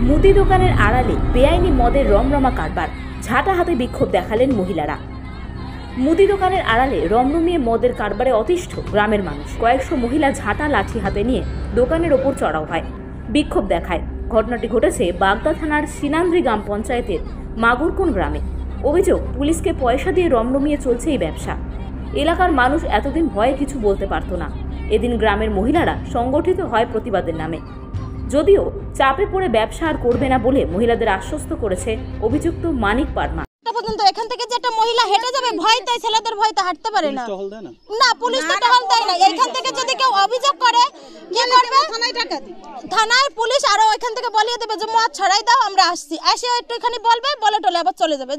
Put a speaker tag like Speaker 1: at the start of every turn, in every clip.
Speaker 1: মুদি দোকানের আড়ালে বেআইনি মদের রমরমা কারবার, ঝাঁটা হাতে বিক্ষোভ দেখালেন মহিলারা। মুদি দোকানের আড়ালে রমরমিয়ে মদের কারবারে অতিষ্ঠ গ্রামের মানুষ। কয়েকশো মহিলা ঝাঁটা লাঠি হাতে নিয়ে দোকানের ওপর চড়াও হয়, বিক্ষোভ দেখায়। ঘটনাটি ঘটেছে বাগদা থানার সিনান্দ্রি গ্রাম পঞ্চায়েতের মাগুরকোণ গ্রামে। অভিযোগ, পুলিশকে পয়সা দিয়ে রমরমিয়ে চলছে এই ব্যবসা। এলাকার মানুষ এতদিন ভয়ে কিছু বলতে পারত না। এদিন গ্রামের মহিলারা সংগঠিত হয় প্রতিবাদের নামে। যদিও চাপে পড়ে ব্যবসা আর করবে না বলে মহিলাদের আশ্বস্ত করেছে অভিযুক্ত মানিক পারমা।
Speaker 2: এখান থেকে যে একটা মহিলা হেঁটে যাবে, ভয়তে ছেলেদের ভয়তে হাঁটতে পারে না। না, পুলিশ তো টহল দেয় না। এখান থেকে যদি কেউ অভিযোগ করে, কি করবে? থানায় পুলিশ আরো এখান থেকে বলিয়ে দেবে যে মদ ছড়াই দাও, আমরা আসছি। এসে একটুখানি বলবে, বলে টলে আবার চলে যাবে।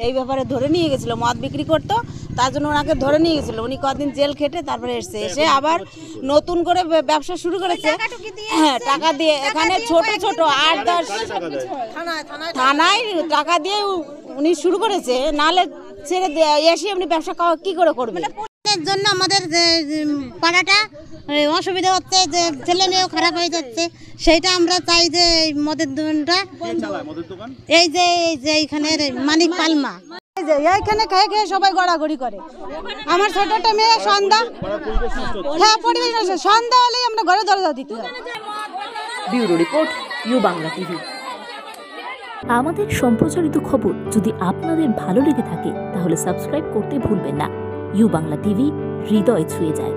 Speaker 3: এই ব্যাপারে ধরে নিয়ে গেছিল, মদ বিক্রি করতো, তার জন্য ওনাকে ধরে নিয়ে গেছিল। উনি কদিন জেল খেটে তারপরে এসে আবার নতুন করে ব্যবসা শুরু করেছে। হ্যাঁ, টাকা দিয়ে এখানে ছোট ছোট 8-10 থানায় টাকা দিয়ে উনি শুরু করেছে, নাহলে ছেড়ে এসে এমনি ব্যবসা কি করে করবে?
Speaker 2: এর জন্য আমাদের পাড়াটা অসুবিধা হচ্ছে, যে ছেলে মেয়েও খারাপ হয়ে যাচ্ছে। সেইটা আমরা চাই যে মদের দোকানটা, এই যে এইখানে মানিক পালমা, এইখানে খেয়ে খেয়ে সবাই গড়াগড়ি করে। আমার ছোট একটা মেয়ে সন্ধ্যা, হ্যাঁ পরিবেশ সন্ধ্যা হলেই আমরা ঘরে দরজা দিতে হয়।
Speaker 1: Bureau report, U Bangla TV. আমাদের সম্প্রচারিত খবর যদি আপনাদের ভালো লেগে থাকে তাহলে সাবস্ক্রাইব করতে ভুলবেন না। ইউ বাংলা টিভি, হৃদয় ছুঁয়ে যায়।